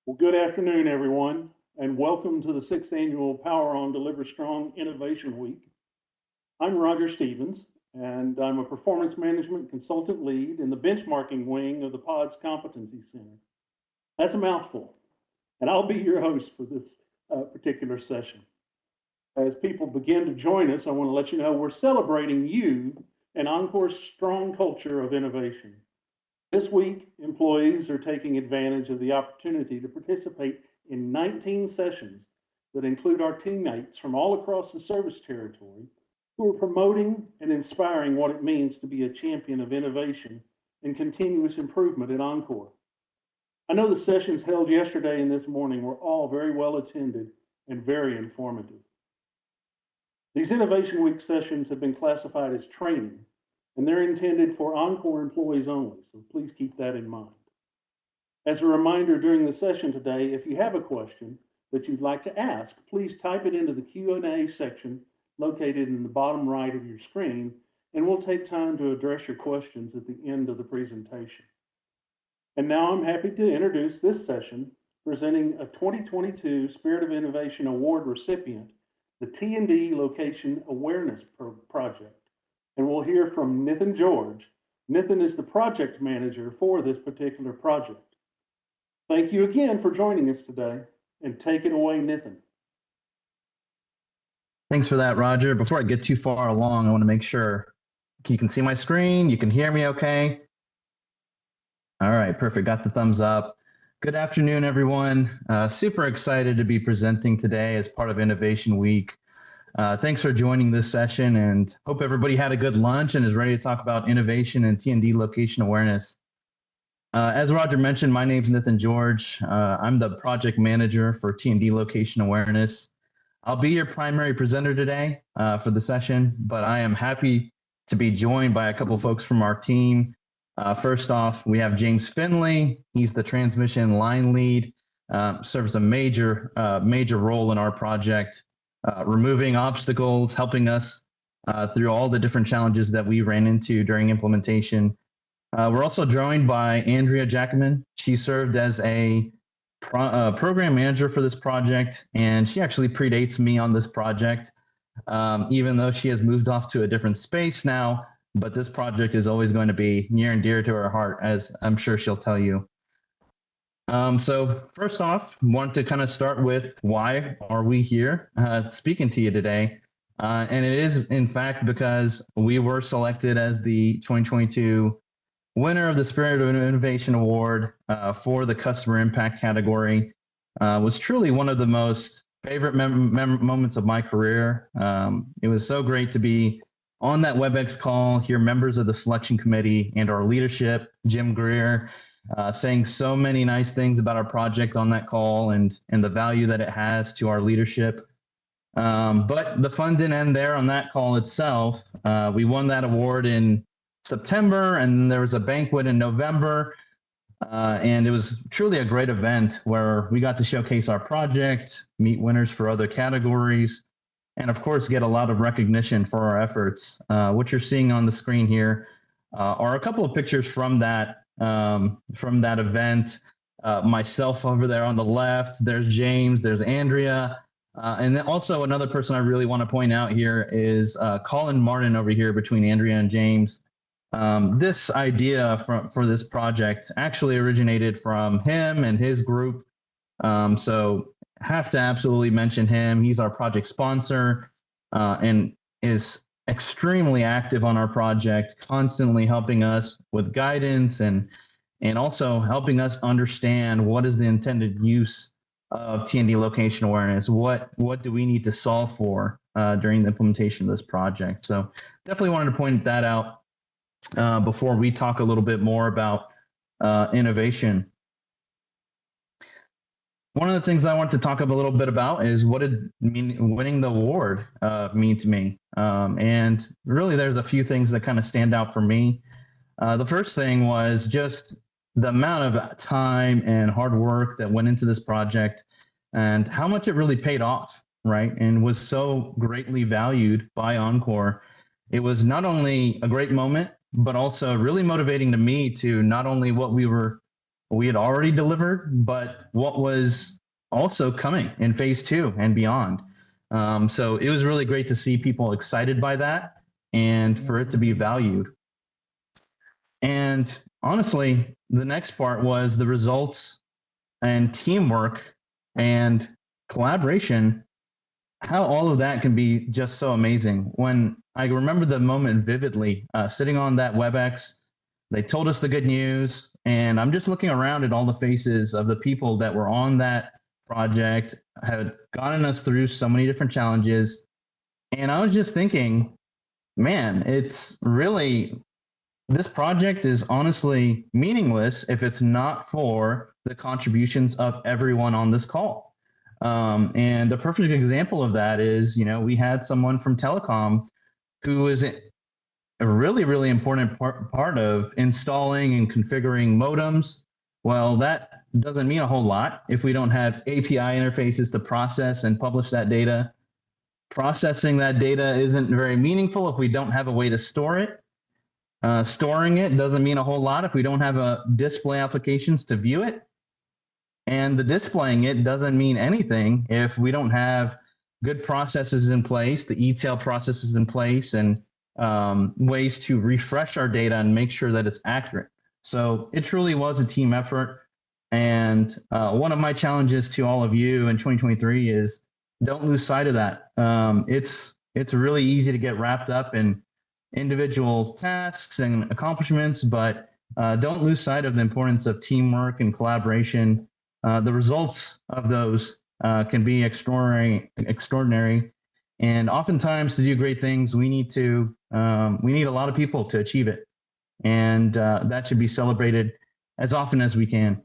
Well, good afternoon, everyone, and welcome to the 6th Annual Power On Deliver Strong Innovation Week. I'm Roger Stevens, and I'm a Performance Management Consultant Lead in the Benchmarking Wing of the PODS Competency Center. That's a mouthful, and I'll be your host for this particular session. As people begin to join us, I want to let you know we're celebrating you and Encore's strong culture of innovation. This week, employees are taking advantage of the opportunity to participate in 19 sessions that include our teammates from all across the service territory who are promoting and inspiring what it means to be a champion of innovation and continuous improvement at Encore. I know the sessions held yesterday and this morning were all very well attended and very informative. These Innovation Week sessions have been classified as training, and they're intended for Encore employees only, so please keep that in mind. As a reminder, during the session today, if you have a question that you'd like to ask, please type it into the Q&A section located in the bottom right of your screen, and we'll take time to address your questions at the end of the presentation. And now I'm happy to introduce this session presenting a 2022 Spirit of Innovation Award recipient, the T&D Location Awareness Project. And we'll hear from Nithin George. Nithin is the project manager for this particular project. Thank you again for joining us today, and take it away, Nithin. Thanks for that, Roger. Before I get too far along, I want to make sure you can see my screen, you can hear me okay? All right, perfect, got the thumbs up. Good afternoon, everyone. Super excited to be presenting today as part of Innovation Week. Thanks for joining this session, and hope everybody had a good lunch and is ready to talk about innovation and T&D location awareness. As Roger mentioned, my name's Nithin George. I'm the project manager for T&D location awareness. I'll be your primary presenter today for the session, but I am happy to be joined by a couple folks from our team. First off, we have James Finley. He's the transmission line lead, serves a major role in our project. Removing obstacles, helping us through all the different challenges that we ran into during implementation. We're also joined by Andrea Jackman. She served as a program manager for this project, and she actually predates me on this project, even though she has moved off to a different space now, but this project is always going to be near and dear to her heart, as I'm sure she'll tell you. So first off, want to kind of start with why are we here speaking to you today? And it is in fact because we were selected as the 2022 winner of the Spirit of Innovation Award for the customer impact category. Was truly one of the most favorite moments of my career. It was so great to be on that WebEx call, hear members of the selection committee and our leadership, Jim Greer, saying so many nice things about our project on that call and the value that it has to our leadership. But the fun didn't end there on that call itself. We won that award in September, and there was a banquet in November. And it was truly a great event where we got to showcase our project, meet winners for other categories, and of course, get a lot of recognition for our efforts. What you're seeing on the screen here are a couple of pictures from that event. Myself over there on the left, there's James, there's Andrea, and then also another person I really want to point out here is Colin Martin over here between Andrea and James. This idea for this project actually originated from him and his group. So have to absolutely mention him. He's our project sponsor and is extremely active on our project, constantly helping us with guidance and also helping us understand what is the intended use of T&D location awareness. What do we need to solve for during the implementation of this project? So definitely wanted to point that out before we talk a little bit more about innovation. One of the things I want to talk a little bit about is what did winning the award mean to me? And really there's a few things that kind of stand out for me. The first thing was just the amount of time and hard work that went into this project and how much it really paid off, right? And was so greatly valued by Encore. It was not only a great moment, but also really motivating to me to not only what we were we had already delivered, but what was also coming in phase two and beyond. So it was really great to see people excited by that and for it to be valued. And honestly, the next part was the results and teamwork and collaboration, how all of that can be just so amazing. When I remember the moment vividly, sitting on that WebEx, they told us the good news, and I'm just looking around at all the faces of the people that were on that project, had gotten us through so many different challenges. And I was just thinking, man, it's really, this project is honestly meaningless if it's not for the contributions of everyone on this call. And a perfect example of that is, we had someone from telecom who is a really, really important part of installing and configuring modems. Well, that doesn't mean a whole lot if we don't have API interfaces to process and publish that data. Processing that data isn't very meaningful if we don't have a way to store it. Storing it doesn't mean a whole lot if we don't have a display applications to view it. And the displaying it doesn't mean anything if we don't have good processes in place, the ETL processes in place, and ways to refresh our data and make sure that it's accurate. So it truly was a team effort. And one of my challenges to all of you in 2023 is don't lose sight of that. It's really easy to get wrapped up in individual tasks and accomplishments, but don't lose sight of the importance of teamwork and collaboration. The results of those can be extraordinary, and oftentimes to do great things, we need a lot of people to achieve it, and that should be celebrated as often as we can.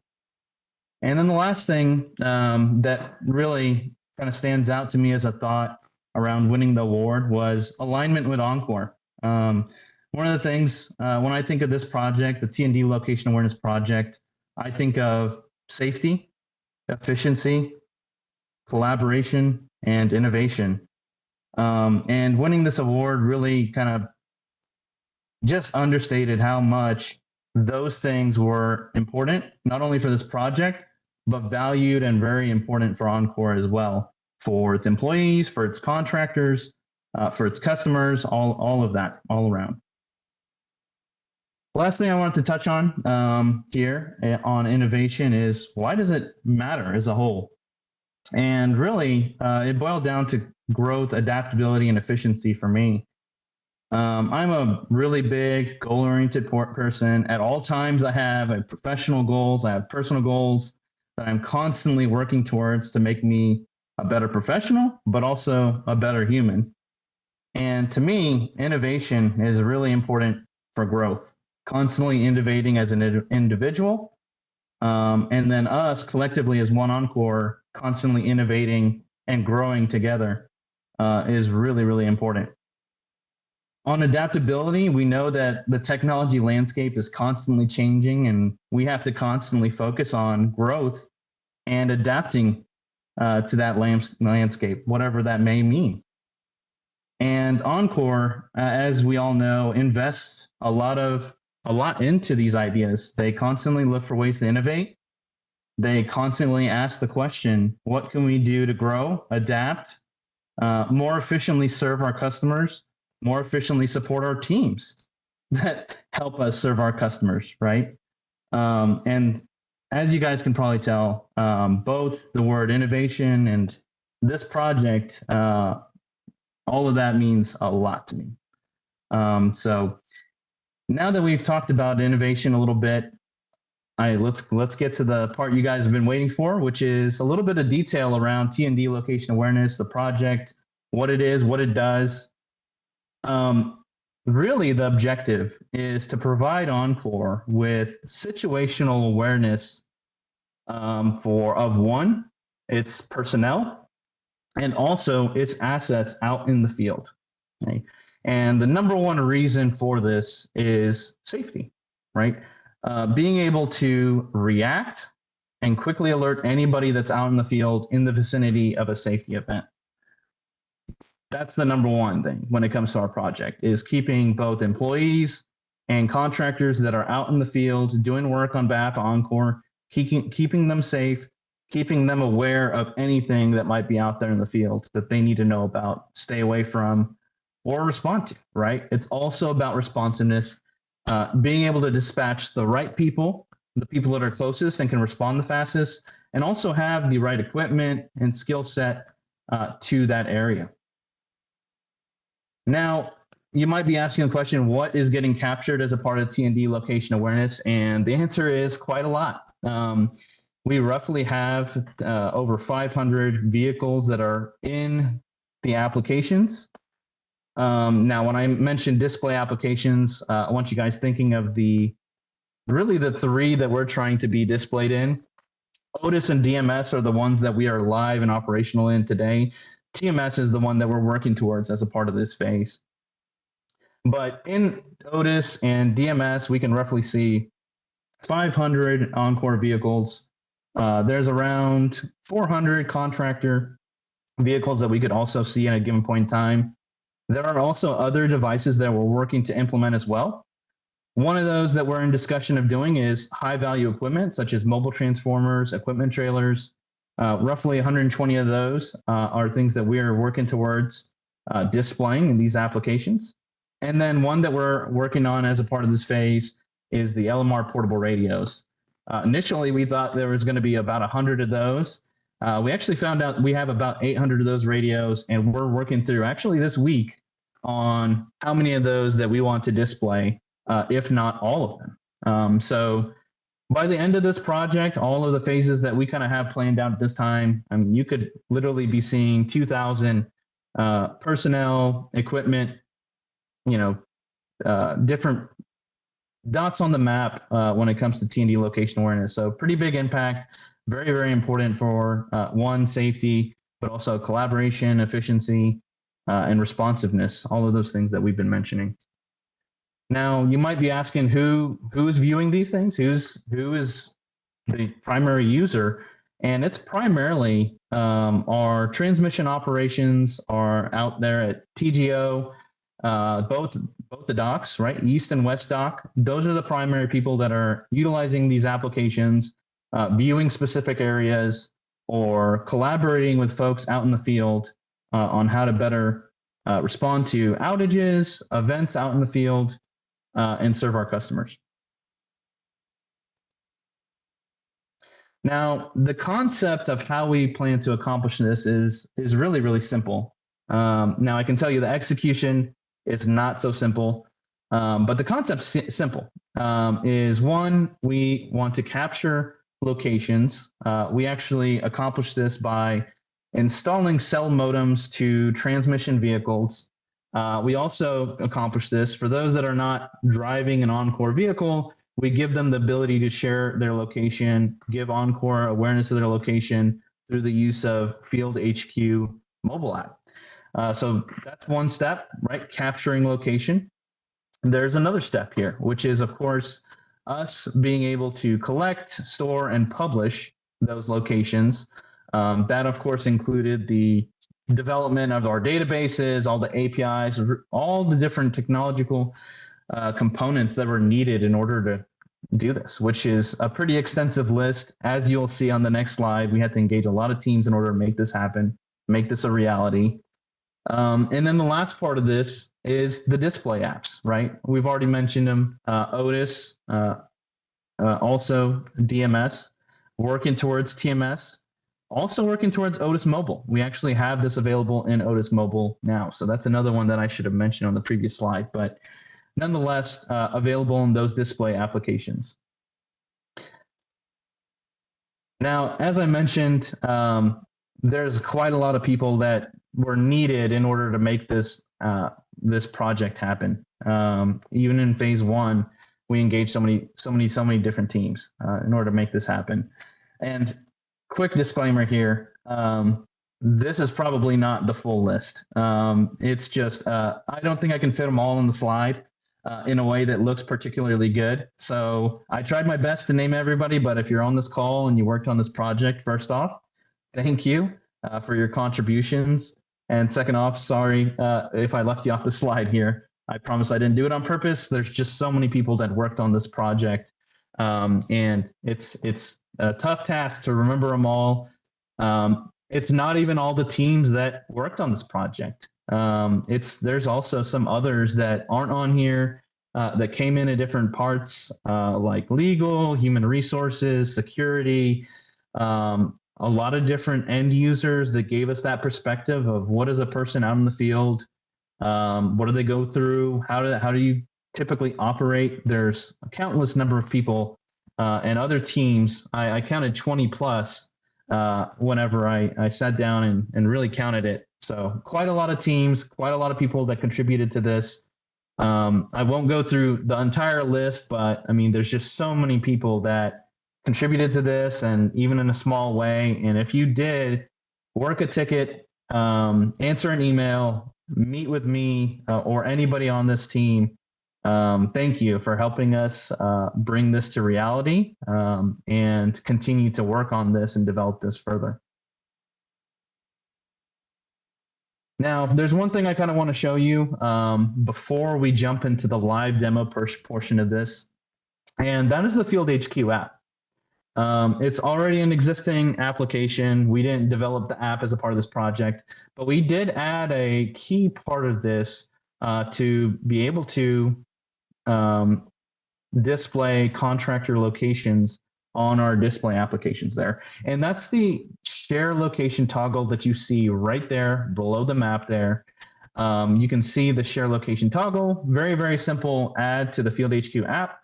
And then the last thing that really kind of stands out to me as a thought around winning the award was alignment with Encore. One of the things when I think of this project, the T&D Location Awareness Project, I think of safety, efficiency, collaboration, and innovation. And winning this award really kind of just understated how much those things were important, not only for this project, but valued and very important for Encore as well, for its employees, for its contractors, for its customers, all of that, all around. Last thing I wanted to touch on here on innovation is, why does it matter as a whole? And really, it boiled down to growth, adaptability, and efficiency for me. I'm a really big goal-oriented person. At all times, I have professional goals, I have personal goals that I'm constantly working towards to make me a better professional, but also a better human. And to me, innovation is really important for growth, constantly innovating as an individual, and then us collectively as one Encore, constantly innovating and growing together is really, really important. On adaptability, we know that the technology landscape is constantly changing, and we have to constantly focus on growth and adapting to that landscape, whatever that may mean. And Encore, as we all know, invests a lot into these ideas. They constantly look for ways to innovate. They constantly ask the question, what can we do to grow, adapt, more efficiently serve our customers, more efficiently support our teams that help us serve our customers, right? And as you guys can probably tell, both the word innovation and this project, all of that means a lot to me. So now that we've talked about innovation a little bit, let's get to the part you guys have been waiting for, which is a little bit of detail around T&D location awareness, the project, what it is, what it does. Really, the objective is to provide Encore with situational awareness of one, its personnel, and also its assets out in the field. Okay? And the number one reason for this is safety, right? Being able to react and quickly alert anybody that's out in the field in the vicinity of a safety event. That's the number one thing when it comes to our project, is keeping both employees and contractors that are out in the field doing work on behalf of Encore keeping them safe, keeping them aware of anything that might be out there in the field that they need to know about, stay away from, or respond to, right? It's also about responsiveness, being able to dispatch the right people, the people that are closest and can respond the fastest, and also have the right equipment and skill set to that area. Now, you might be asking the question, what is getting captured as a part of T&D location awareness? And the answer is quite a lot. We roughly have over 500 vehicles that are in the applications. Now, when I mention display applications, I want you guys thinking of really the three that we're trying to be displayed in. Otis and DMS are the ones that we are live and operational in today. TMS is the one that we're working towards as a part of this phase. But in Otis and DMS, we can roughly see 500 Encore vehicles. There's around 400 contractor vehicles that we could also see at a given point in time. There are also other devices that we're working to implement as well. One of those that we're in discussion of doing is high value equipment, such as mobile transformers, equipment trailers. Roughly 120 of those are things that we are working towards displaying in these applications. And then one that we're working on as a part of this phase is the LMR portable radios. Initially, we thought there was going to be about 100 of those. We actually found out we have about 800 of those radios, and we're working through actually this week on how many of those that we want to display, if not all of them. So by the end of this project, all of the phases that we kind of have planned out at this time, I mean, you could literally be seeing 2,000 personnel, equipment, different dots on the map when it comes to T&D location awareness. So pretty big impact, very, very important for one, safety, but also collaboration, efficiency, and responsiveness, all of those things that we've been mentioning. Now, you might be asking who is viewing these things, who is the primary user, and it's primarily our transmission operations are out there at TGO, both the docks, right, east and west dock. Those are the primary people that are utilizing these applications, viewing specific areas, or collaborating with folks out in the field on how to better respond to outages, events out in the field, and serve our customers. Now, the concept of how we plan to accomplish this is really, really simple. Now, I can tell you the execution is not so simple, but the concept's simple. Is one, we want to capture locations. We actually accomplish this by installing cell modems to transmission vehicles. We also accomplish this for those that are not driving an Encore vehicle. We give them the ability to share their location, give Encore awareness of their location through the use of Field HQ mobile app. So that's one step, right? Capturing location. There's another step here, which is, of course, us being able to collect, store, and publish those locations. That, of course, included the development of our databases, all the APIs, all the different technological components that were needed in order to do this, which is a pretty extensive list. As you'll see on the next slide, we had to engage a lot of teams in order to make this happen, make this a reality. And then the last part of this is the display apps, right? We've already mentioned them, Otis, also DMS, working towards TMS, also working towards Otis Mobile. We actually have this available in Otis Mobile now. So that's another one that I should have mentioned on the previous slide, but nonetheless, available in those display applications. Now, as I mentioned, there's quite a lot of people that were needed in order to make this this project happen. Even in phase one, we engaged so many different teams in order to make this happen. And quick disclaimer here, this is probably not the full list. It's just, I don't think I can fit them all on the slide in a way that looks particularly good. So I tried my best to name everybody, but if you're on this call and you worked on this project, first off, thank you for your contributions. And second off, sorry if I left you off the slide here. I promise I didn't do it on purpose. There's just so many people that worked on this project. And it's a tough task to remember them all. It's not even all the teams that worked on this project. There's also some others that aren't on here that came in at different parts, like legal, human resources, security, a lot of different end users that gave us that perspective of what is a person out in the field, what do they go through, how do you typically operate. There's a countless number of people and other teams. I counted 20 plus whenever I sat down and really counted it. So quite a lot of teams, quite a lot of people that contributed to this. I won't go through the entire list, but I mean, there's just so many people that contributed to this, and even in a small way. And if you did work a ticket, answer an email, meet with me or anybody on this team, thank you for helping us bring this to reality and continue to work on this and develop this further. Now, there's one thing I kind of want to show you before we jump into the live demo portion of this, and that is the Field HQ app. It's already an existing application. We didn't develop the app as a part of this project, but we did add a key part of this to be able to display contractor locations on our display applications there. And that's the share location toggle that you see right there below the map there. You can see the share location toggle, very, very simple add to the Field HQ app.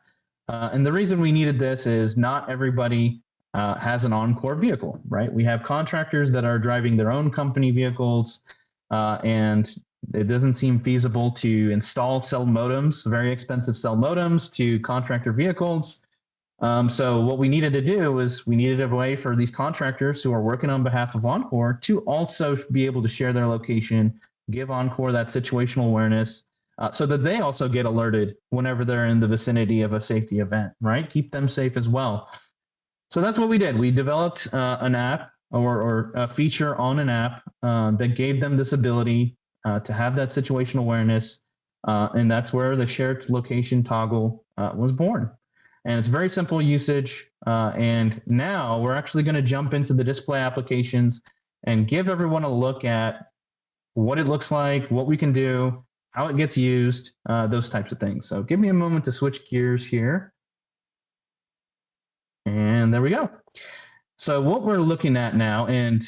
And the reason we needed this is not everybody has an Encore vehicle, right? We have contractors that are driving their own company vehicles, and it doesn't seem feasible to install cell modems, very expensive cell modems to contractor vehicles. So what we needed to do is we needed a way for these contractors who are working on behalf of Encore to also be able to share their location, give Encore that situational awareness, so that they also get alerted whenever they're in the vicinity of a safety event, right? Keep them safe as well. So that's what we did. We developed an app or a feature on an app that gave them this ability to have that situational awareness. And that's where the shared location toggle was born. And it's very simple usage. And now we're actually going to jump into the display applications and give everyone a look at what it looks like, what we can do, how it gets used, those types of things. So give me a moment to switch gears here. And there we go. So what we're looking at now, and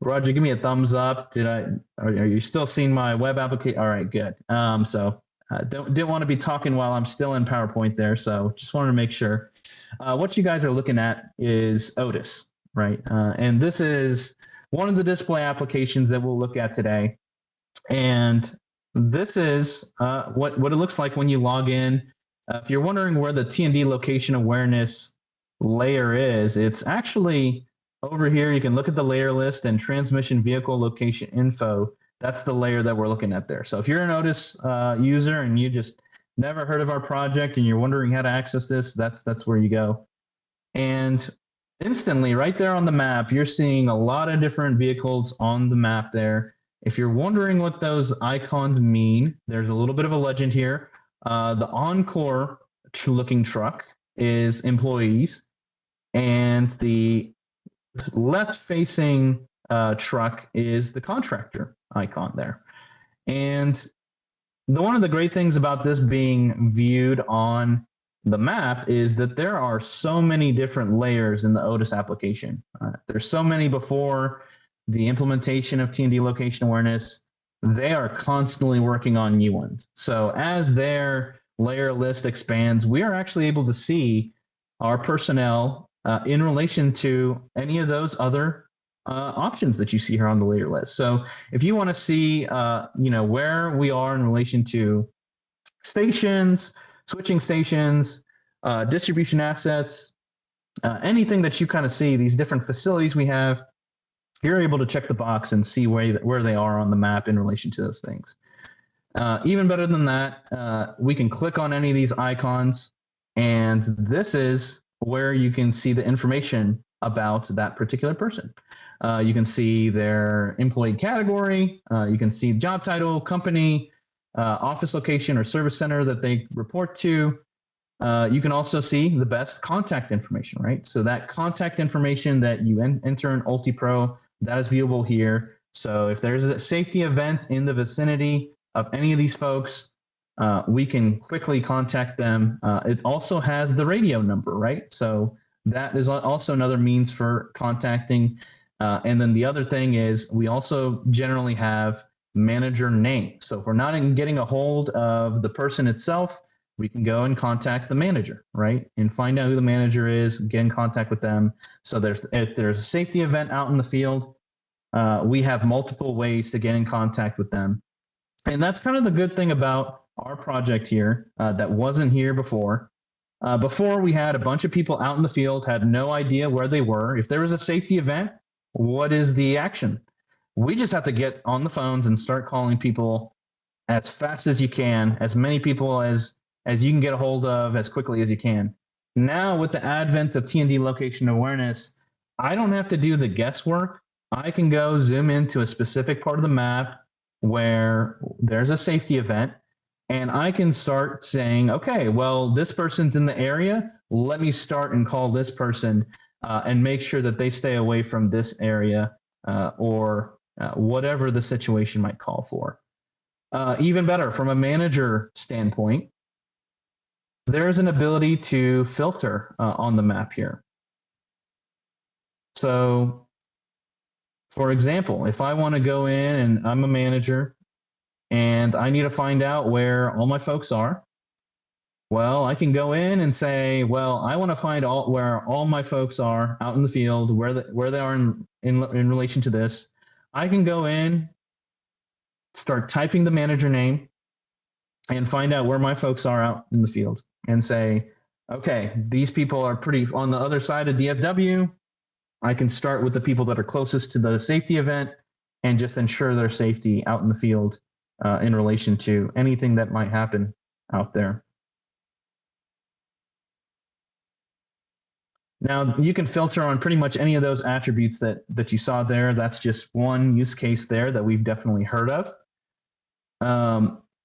Roger, give me a thumbs up. Are you still seeing my web application? All right, good. Didn't want to be talking while I'm still in PowerPoint there. So just wanted to make sure. What you guys are looking at is Otis, right? And this is one of the display applications that we'll look at today. And this is what it looks like when you log in. If you're wondering where the T&D location awareness layer is, it's actually over here. You can look at the layer list and transmission vehicle location info. That's the layer that we're looking at there. So if you're an Otis user and you just never heard of our project and you're wondering how to access this, that's where you go. And instantly right there on the map, you're seeing a lot of different vehicles on the map there. If you're wondering what those icons mean, there's a little bit of a legend here. The Encore looking truck is employees, and the left-facing truck is the contractor icon there. And one of the great things about this being viewed on the map is that there are so many different layers in the Otis application. There's so many before the implementation of T&D location awareness. They are constantly working on new ones. So as their layer list expands, we are actually able to see our personnel in relation to any of those other options that you see here on the layer list. So if you want to see, where we are in relation to stations, switching stations, distribution assets, anything that you kind of see, these different facilities we have, you're able to check the box and see where they are on the map in relation to those things. Even better than that, we can click on any of these icons, and this is where you can see the information about that particular person. You can see their employee category, you can see job title, company, office location or service center that they report to, you can also see the best contact information, right? So that contact information that you enter in UltiPro, that is viewable here. So if there's a safety event in the vicinity of any of these folks, we can quickly contact them. It also has the radio number, right? So that is also another means for contacting. And then the other thing is we also generally have manager name. So if we're not getting a hold of the person itself, we can go and contact the manager, right? And find out who the manager is, get in contact with them. So if there's a safety event out in the field, we have multiple ways to get in contact with them. And that's kind of the good thing about our project here that wasn't here before. Before, we had a bunch of people out in the field, had no idea where they were. If there was a safety event, what is the action? We just have to get on the phones and start calling people as fast as you can, as many people as you can get a hold of as quickly as you can. Now, with the advent of TND location awareness, I don't have to do the guesswork. I can go zoom into a specific part of the map where there's a safety event, and I can start saying, okay, well, this person's in the area. Let me start and call this person and make sure that they stay away from this area or whatever the situation might call for. Even better, from a manager standpoint, there's an ability to filter on the map here. So, for example, if I want to go in and I'm a manager and I need to find out where all my folks are, well, I can go in and say, well, I want to find where all my folks are out in the field, where they are in relation to this. I can go in, start typing the manager name, and find out where my folks are out in the field and say, okay, these people are pretty on the other side of DFW. I can start with the people that are closest to the safety event and just ensure their safety out in the field in relation to anything that might happen out there. Now, you can filter on pretty much any of those attributes that you saw there. That's just one use case there that we've definitely heard of.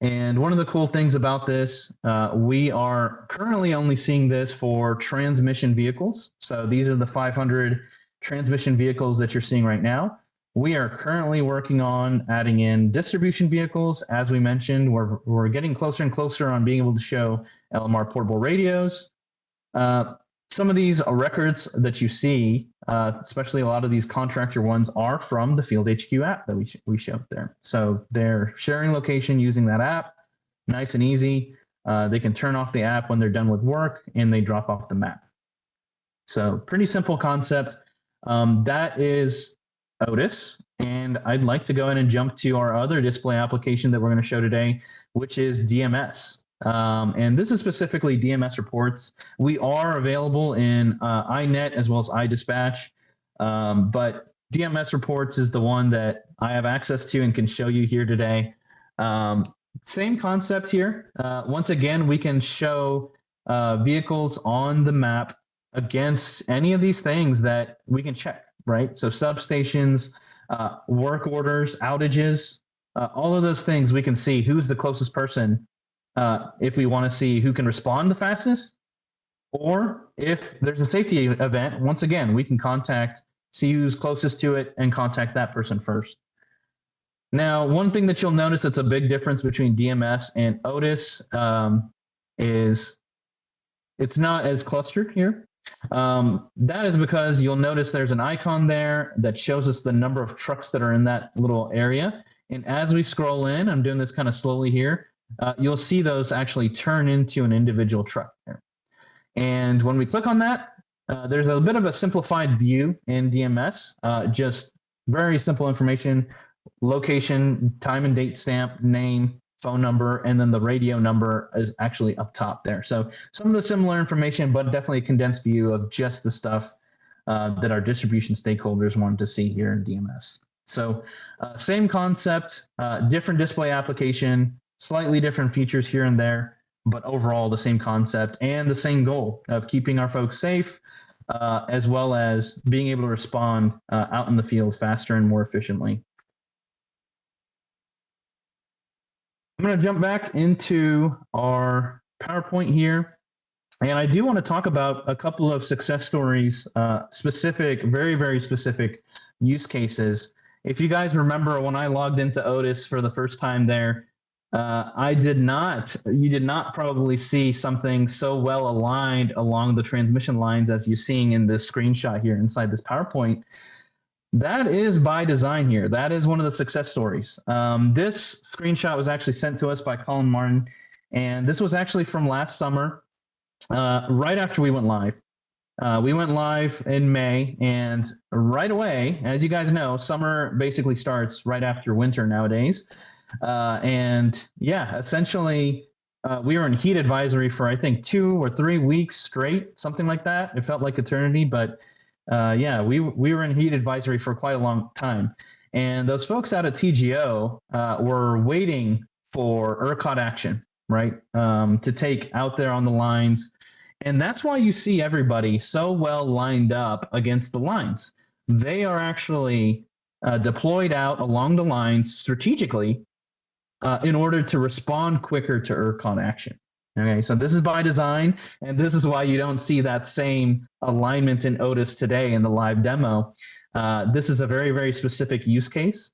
And one of the cool things about this, we are currently only seeing this for transmission vehicles. So these are the 500 transmission vehicles that you're seeing right now. We are currently working on adding in distribution vehicles. As we mentioned, we're getting closer and closer on being able to show LMR portable radios. Some of these records that you see, especially a lot of these contractor ones, are from the Field HQ app that we showed there. So they're sharing location using that app, nice and easy. They can turn off the app when they're done with work, and they drop off the map. So pretty simple concept. That is Otis, and I'd like to go ahead and jump to our other display application that we're going to show today, which is DMS. And this is specifically DMS reports. We are available in iNet as well as iDispatch, but DMS reports is the one that I have access to and can show you here today. Same concept here. Once again, we can show vehicles on the map against any of these things that we can check, right? So substations, work orders, outages, all of those things we can see who's the closest person if we want to see who can respond the fastest, or if there's a safety event, once again, we can see who's closest to it and contact that person first. Now, one thing that you'll notice that's a big difference between DMS and Otis is it's not as clustered here. That is because you'll notice there's an icon there that shows us the number of trucks that are in that little area. And as we scroll in, I'm doing this kind of slowly here, you'll see those actually turn into an individual truck there. And when we click on that, there's a bit of a simplified view in DMS, just very simple information, location, time and date stamp, name, phone number, and then the radio number is actually up top there. So some of the similar information, but definitely a condensed view of just the stuff that our distribution stakeholders wanted to see here in DMS. So same concept, different display application, slightly different features here and there, but overall the same concept and the same goal of keeping our folks safe, as well as being able to respond out in the field faster and more efficiently. I'm going to jump back into our PowerPoint here. And I do want to talk about a couple of success stories, specific, very, very specific use cases. If you guys remember when I logged into Otis for the first time there, you did not probably see something so well aligned along the transmission lines as you're seeing in this screenshot here inside this PowerPoint. That is by design here. That is one of the success stories. This screenshot was actually sent to us by Colin Martin, and this was actually from last summer, right after we went live. We went live in May, and right away, as you guys know, summer basically starts right after winter nowadays. And yeah, essentially, we were in heat advisory for I think 2 or 3 weeks straight, something like that. It felt like eternity, but yeah, we were in heat advisory for quite a long time. And those folks out at TGO were waiting for ERCOT action, right, to take out there on the lines. And that's why you see everybody so well lined up against the lines. They are actually deployed out along the lines strategically in order to respond quicker to ERCOT action. Okay, so this is by design, and this is why you don't see that same alignment in Otis today in the live demo. This is a very, very specific use case,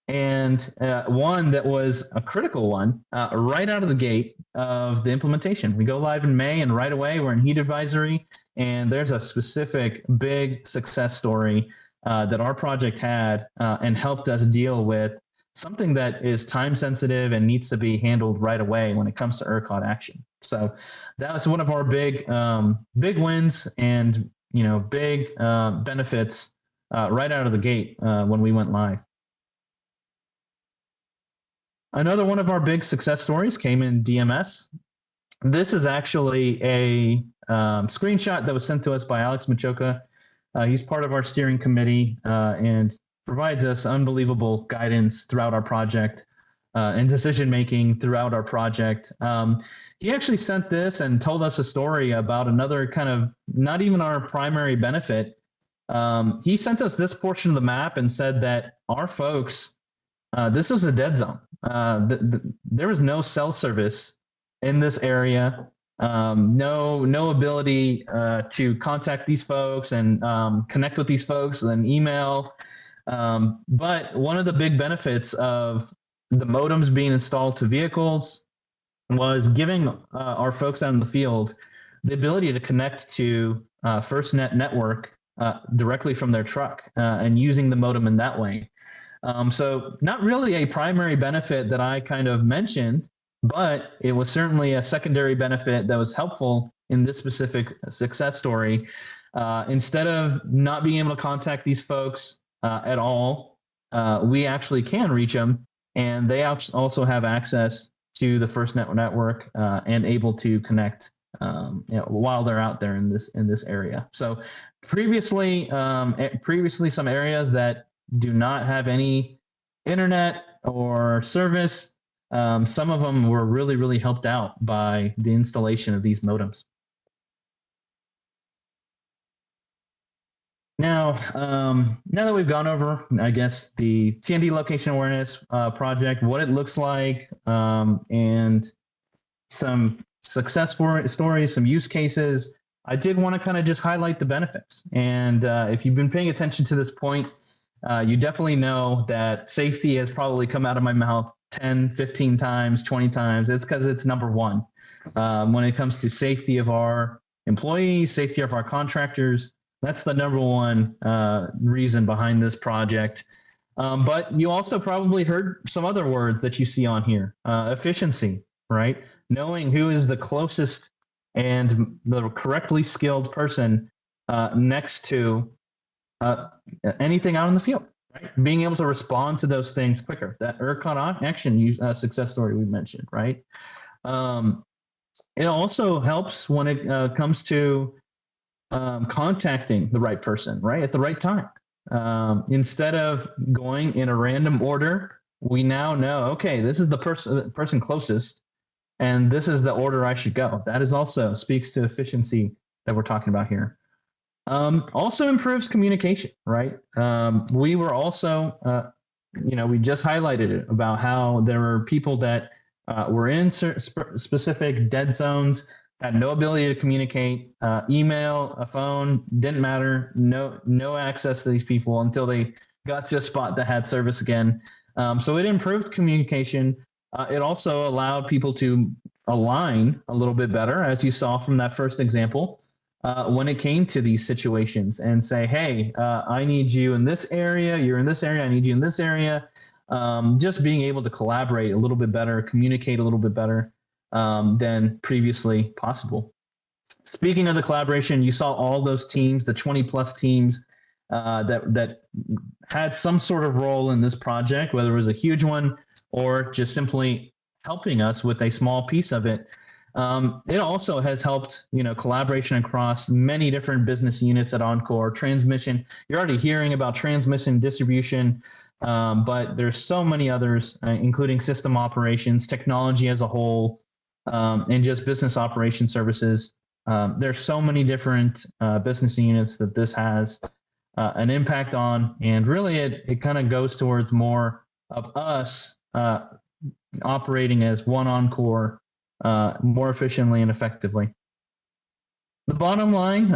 and one that was a critical one right out of the gate of the implementation. We go live in May, and right away we're in heat advisory, and there's a specific big success story that our project had and helped us deal with something that is time sensitive and needs to be handled right away when it comes to ERCOT action. So that was one of our big wins and big benefits right out of the gate when we went live. Another one of our big success stories came in DMS. This is actually a screenshot that was sent to us by Alex Machoka. He's part of our steering committee and provides us unbelievable guidance throughout our project and decision making throughout our project. He actually sent this and told us a story about another kind of not even our primary benefit. He sent us this portion of the map and said that our folks, this is a dead zone. There was no cell service in this area. No ability to contact these folks and connect with these folks and email. But one of the big benefits of the modems being installed to vehicles was giving our folks out in the field the ability to connect to FirstNet network directly from their truck and using the modem in that way. So not really a primary benefit that I kind of mentioned, but it was certainly a secondary benefit that was helpful in this specific success story. Instead of not being able to contact these folks at all, we actually can reach them, and they also have access to the FirstNet network and able to connect while they're out there in this area. So previously some areas that do not have any internet or service, some of them were really helped out by the installation of these modems. Now that we've gone over, I guess, the TND location awareness project, what it looks like, and some success stories, some use cases, I did want to kind of just highlight the benefits. And if you've been paying attention to this point, you definitely know that safety has probably come out of my mouth 10, 15 times, 20 times. It's because it's number one. When it comes to safety of our employees, safety of our contractors, that's the number one reason behind this project. But you also probably heard some other words that you see on here. Efficiency, right? Knowing who is the closest and the correctly skilled person next to anything out in the field, right? Being able to respond to those things quicker. That ERCOT action success story we mentioned, right? It also helps when it comes to contacting the right person, right, at the right time. Instead of going in a random order, we now know, okay, this is the person closest, and this is the order I should go. That is also speaks to efficiency that we're talking about here. Also improves communication, right? We were also, we just highlighted it about how there were people that were in specific dead zones had no ability to communicate. Email, a phone, didn't matter. No access to these people until they got to a spot that had service again. So it improved communication. It also allowed people to align a little bit better, as you saw from that first example, when it came to these situations and say, hey, I need you in this area. You're in this area. I need you in this area. Just being able to collaborate a little bit better, communicate a little bit better than previously possible. Speaking of the collaboration, you saw all those teams, the 20 plus teams that had some sort of role in this project, whether it was a huge one or just simply helping us with a small piece of it. It also has helped, collaboration across many different business units at Encore. Transmission, you're already hearing about transmission distribution, but there's so many others, including system operations, technology as a whole, and just business operation services. There's so many different business units that this has an impact on, and really it kind of goes towards more of us operating as one Encore more efficiently and effectively. The bottom line,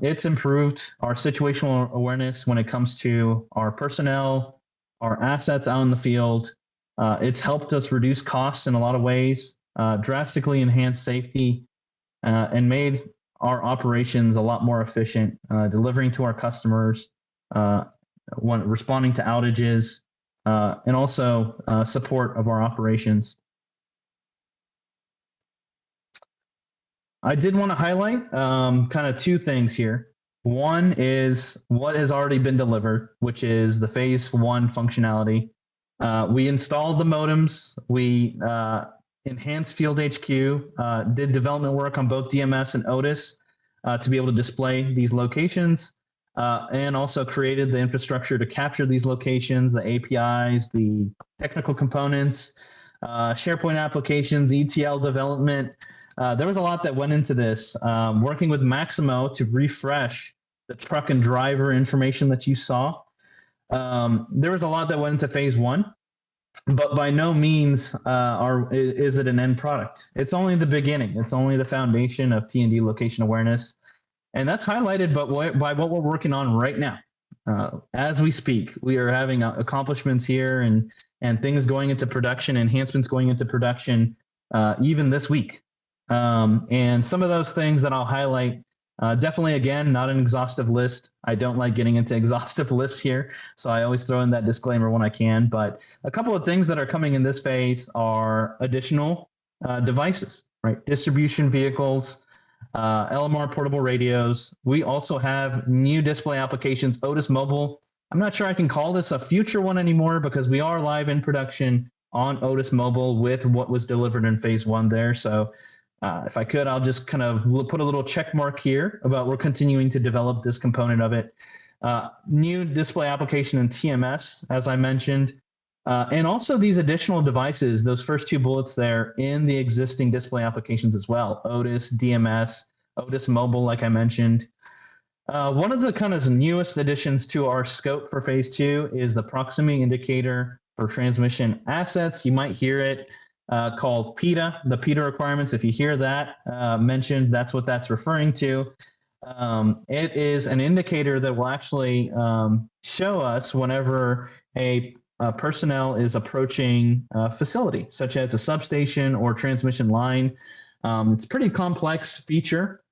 it's improved our situational awareness when it comes to our personnel, our assets out in the field. It's helped us reduce costs in a lot of ways, drastically enhanced safety, and made our operations a lot more efficient, delivering to our customers, responding to outages, and also support of our operations. I did want to highlight kind of two things here. One is what has already been delivered, which is the phase 1 functionality. We installed the modems. We enhanced Field HQ, did development work on both DMS and Otis to be able to display these locations, and also created the infrastructure to capture these locations, the APIs, the technical components, SharePoint applications, ETL development. There was a lot that went into this. Working with Maximo to refresh the truck and driver information that you saw. There was a lot that went into phase 1. But by no means is it an end product. It's only the beginning. It's only the foundation of T&D location awareness. And that's highlighted by what we're working on right now. As we speak, we are having accomplishments here and things going into production, enhancements going into production even this week. And some of those things that I'll highlight, definitely, again, not an exhaustive list. I don't like getting into exhaustive lists here, so I always throw in that disclaimer when I can. But a couple of things that are coming in this phase are additional devices, right? Distribution vehicles, LMR portable radios. We also have new display applications, Otis Mobile. I'm not sure I can call this a future one anymore because we are live in production on Otis Mobile with what was delivered in phase 1 there. So if I could, I'll just kind of put a little check mark here about we're continuing to develop this component of it. New display application in TMS, as I mentioned, and also these additional devices, those first 2 bullets there in the existing display applications as well. Otis, DMS, Otis Mobile, like I mentioned. One of the kind of newest additions to our scope for phase 2 is the proximity indicator for transmission assets. You might hear it called PETA, the PETA requirements. If you hear that mentioned, that's what that's referring to. It is an indicator that will actually show us whenever a personnel is approaching a facility, such as a substation or transmission line. It's a pretty complex feature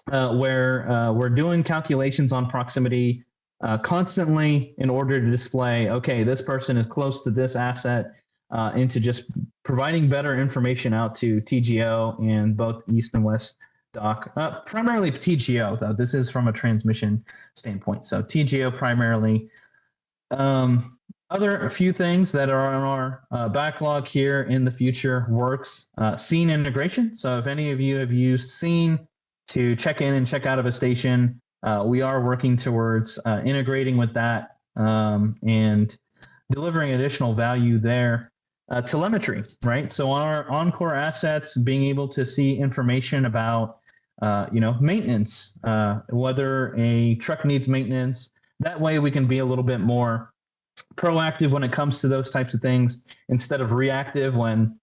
where we're doing calculations on proximity constantly in order to display, okay, this person is close to this asset, into just providing better information out to TGO and both East and West dock. Primarily TGO, though. This is from a transmission standpoint. So TGO primarily. A few things that are on our backlog here in the future works. Scene integration. So if any of you have used Scene to check in and check out of a station, we are working towards integrating with that and delivering additional value there. Telemetry, right? So on our Encore assets, being able to see information about, maintenance, whether a truck needs maintenance. That way we can be a little bit more proactive when it comes to those types of things instead of reactive when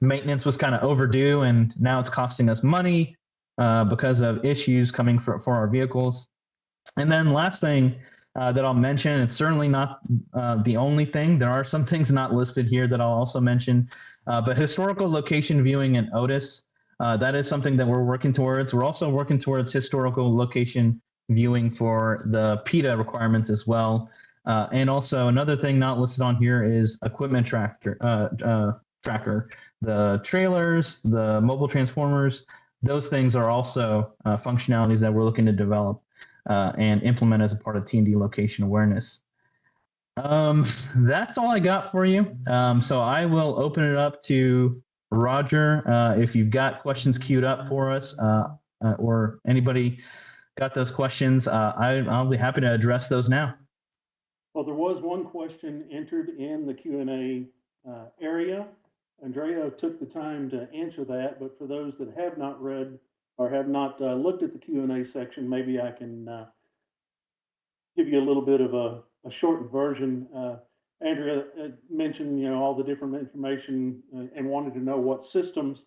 maintenance was kind of overdue and now it's costing us money because of issues coming for our vehicles. And then last thing that I'll mention, it's certainly not the only thing. There are some things not listed here that I'll also mention, but historical location viewing in Otis, that is something that we're working towards. We're also working towards historical location viewing for the PETA requirements as well. And also another thing not listed on here is equipment tracker, the trailers, the mobile transformers. Those things are also functionalities that we're looking to develop and implement as a part of T&D location awareness. That's all I got for you. So I will open it up to Roger. If you've got questions queued up for us, or anybody got those questions, I'll be happy to address those now. Well, there was one question entered in the Q&A area. Andrea took the time to answer that, but for those that have not read or have not looked at the Q&A section, maybe I can give you a little bit of a shortened version. Andrea mentioned, all the different information and wanted to know what systems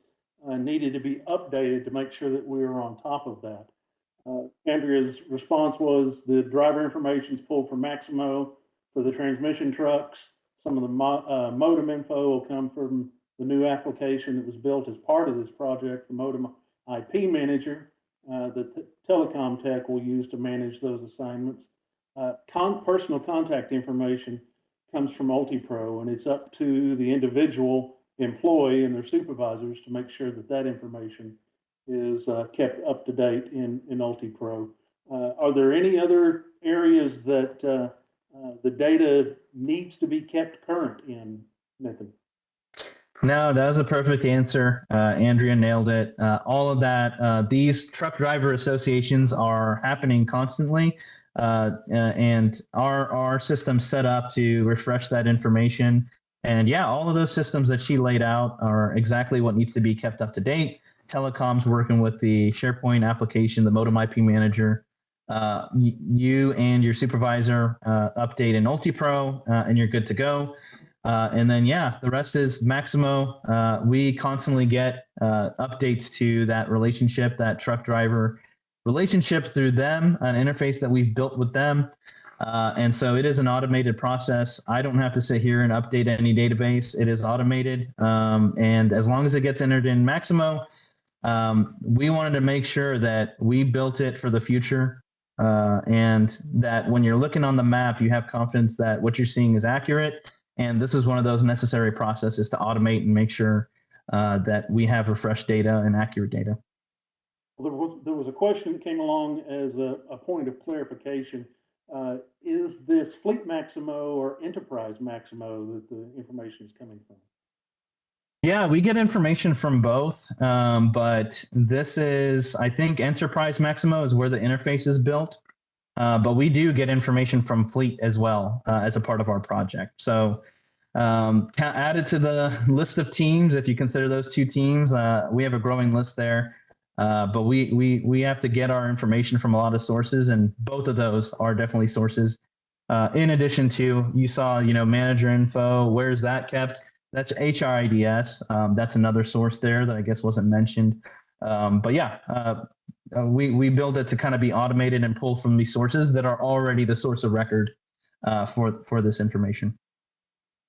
needed to be updated to make sure that we were on top of that. Andrea's response was the driver information is pulled from Maximo for the transmission trucks. Some of the modem info will come from the new application that was built as part of this project, the modem IP manager that telecom tech will use to manage those assignments. Personal contact information comes from UltiPro, and it's up to the individual employee and their supervisors to make sure that that information is kept up to date in UltiPro. Are there any other areas that the data needs to be kept current in, Nathan? No, that was a perfect answer. Andrea nailed it. All of that, these truck driver associations are happening constantly, and our system's set up to refresh that information. And yeah, all of those systems that she laid out are exactly what needs to be kept up to date. Telecom's working with the SharePoint application, the modem IP manager. You and your supervisor update in UltiPro, and you're good to go. And then, yeah, the rest is Maximo. We constantly get updates to that relationship, that truck driver relationship through them, an interface that we've built with them. And so it is an automated process. I don't have to sit here and update any database. It is automated. And as long as it gets entered in Maximo, we wanted to make sure that we built it for the future, and that when you're looking on the map, you have confidence that what you're seeing is accurate. And this is one of those necessary processes to automate and make sure that we have refreshed data and accurate data. Well, there was a question that came along as a point of clarification. Is this Fleet Maximo or Enterprise Maximo that the information is coming from? Yeah, we get information from both, but this is, I think, Enterprise Maximo is where the interface is built, but we do get information from Fleet as well as a part of our project. So added to the list of teams, if you consider those two teams, we have a growing list there, but we have to get our information from a lot of sources, and both of those are definitely sources. In addition to, you saw, manager info, where's that kept? That's HRIDS. That's another source there that I guess wasn't mentioned. But yeah, we build it to kind of be automated and pull from these sources that are already the source of record for this information.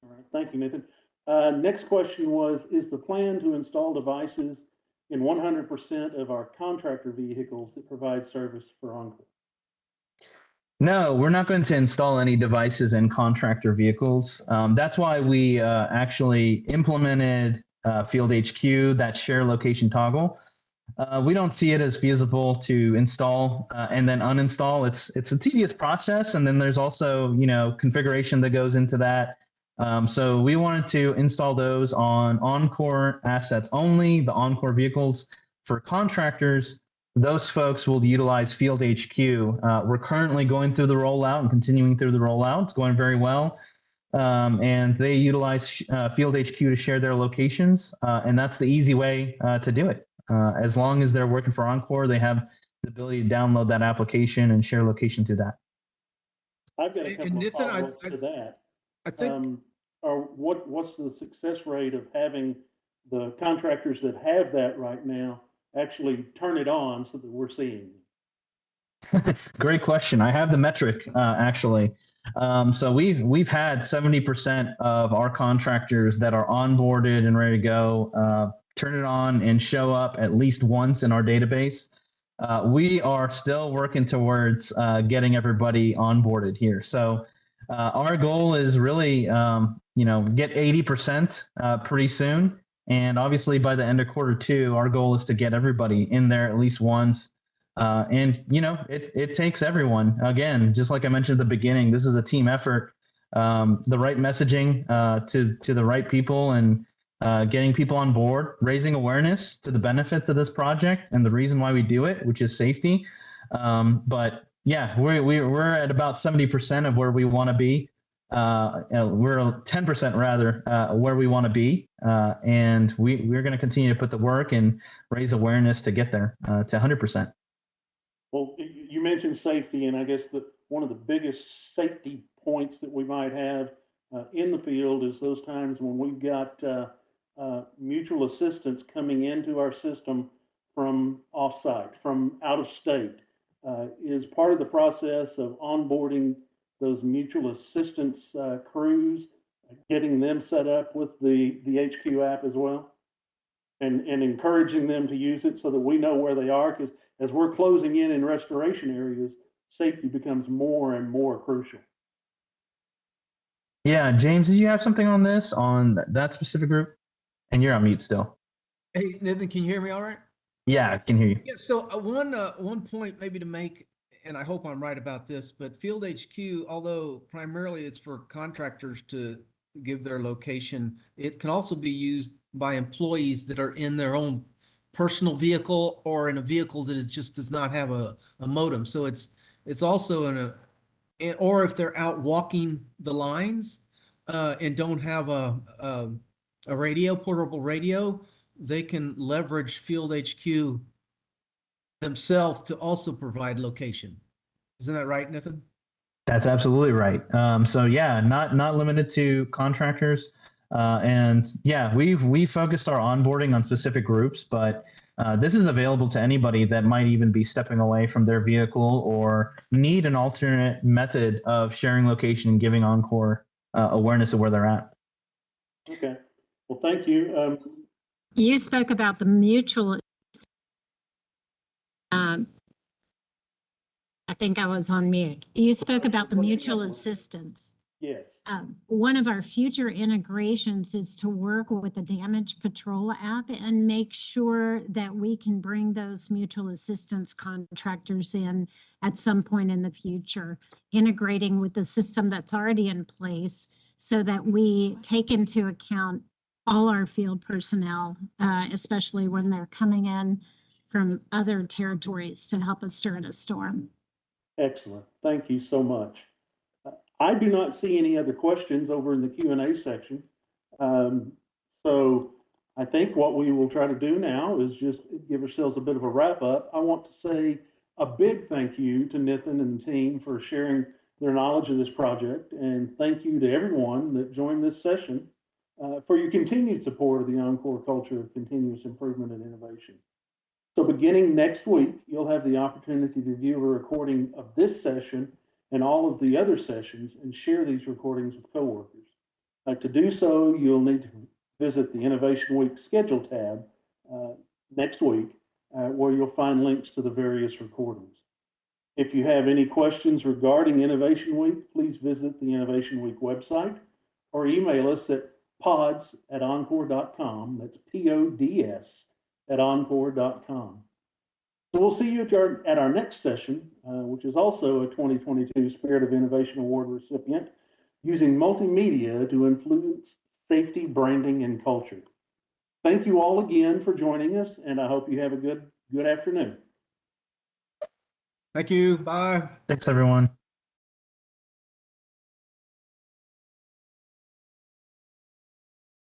All right, thank you, Nathan. Next question was, is the plan to install devices in 100% of our contractor vehicles that provide service for Encore? No, we're not going to install any devices in contractor vehicles. That's why we actually implemented Field HQ, that share location toggle. We don't see it as feasible to install and then uninstall. It's a tedious process, and then there's also configuration that goes into that. So we wanted to install those on Encore assets only, the Encore vehicles. For contractors, those folks will utilize Field HQ. We're currently going through the rollout and continuing through the rollout. It's going very well. And they utilize Field HQ to share their locations. And that's the easy way to do it. As long as they're working for Encore, they have the ability to download that application and share location through that. I've got a couple of follow-ups to that. I think, what's the success rate of having the contractors that have that right now actually turn it on so that we're seeing? Great question. I have the metric actually. So we've had 70% of our contractors that are onboarded and ready to go turn it on and show up at least once in our database. We are still working towards getting everybody onboarded here. So our goal is really, get 80% pretty soon. And obviously by the end of Q2, our goal is to get everybody in there at least once. It takes everyone. Again, just like I mentioned at the beginning, this is a team effort. The right messaging to the right people and getting people on board, raising awareness to the benefits of this project and the reason why we do it, which is safety. But yeah, we're at about 70% of where we want to be. We're 10% rather where we want to be, and we're going to continue to put the work and raise awareness to get there to 100%. Well, you mentioned safety, and I guess one of the biggest safety points that we might have in the field is those times when we've got mutual assistance coming into our system from offsite, from out of state. Is part of the process of onboarding those mutual assistance crews, getting them set up with the HQ app as well, and encouraging them to use it so that we know where they are, because as we're closing in restoration areas, safety becomes more and more crucial. Yeah, James, did you have something on this, on that specific group? And you're on mute still. Hey, Nathan, can you hear me all right? Yeah, I can hear you. Yeah, so one point maybe to make, and I hope I'm right about this, but Field HQ, although primarily it's for contractors to give their location, it can also be used by employees that are in their own personal vehicle or in a vehicle that just does not have a modem. So it's also or if they're out walking the lines and don't have a radio, portable radio, they can leverage Field HQ themselves to also provide location. Isn't that right, Nathan? That's absolutely right. So yeah, not limited to contractors. And yeah, we focused our onboarding on specific groups, but this is available to anybody that might even be stepping away from their vehicle or need an alternate method of sharing location and giving Encore awareness of where they're at. Okay. Well, thank you. You spoke about the mutual. I think I was on mute. You spoke about the mutual assistance. Yes. One of our future integrations is to work with the Damage Patrol app and make sure that we can bring those mutual assistance contractors in at some point in the future, integrating with the system that's already in place so that we take into account all our field personnel, especially when they're coming in from other territories to help us during a storm. Excellent. Thank you so much. I do not see any other questions over in the Q&A section. So I think what we will try to do now is just give ourselves a bit of a wrap up. I want to say a big thank you to Nathan and the team for sharing their knowledge of this project. And thank you to everyone that joined this session for your continued support of the Encore culture of continuous improvement and innovation. So beginning next week, you'll have the opportunity to view a recording of this session and all of the other sessions and share these recordings with coworkers. To do so, you'll need to visit the Innovation Week schedule tab next week, where you'll find links to the various recordings. If you have any questions regarding Innovation Week, please visit the Innovation Week website or email us at pods@encore.com. That's PODS @encore.com. So we'll see you at our next session, which is also a 2022 Spirit of Innovation Award recipient, using multimedia to influence safety, branding, and culture. Thank you all again for joining us, and I hope you have a good afternoon. Thank you. Bye. Thanks, everyone.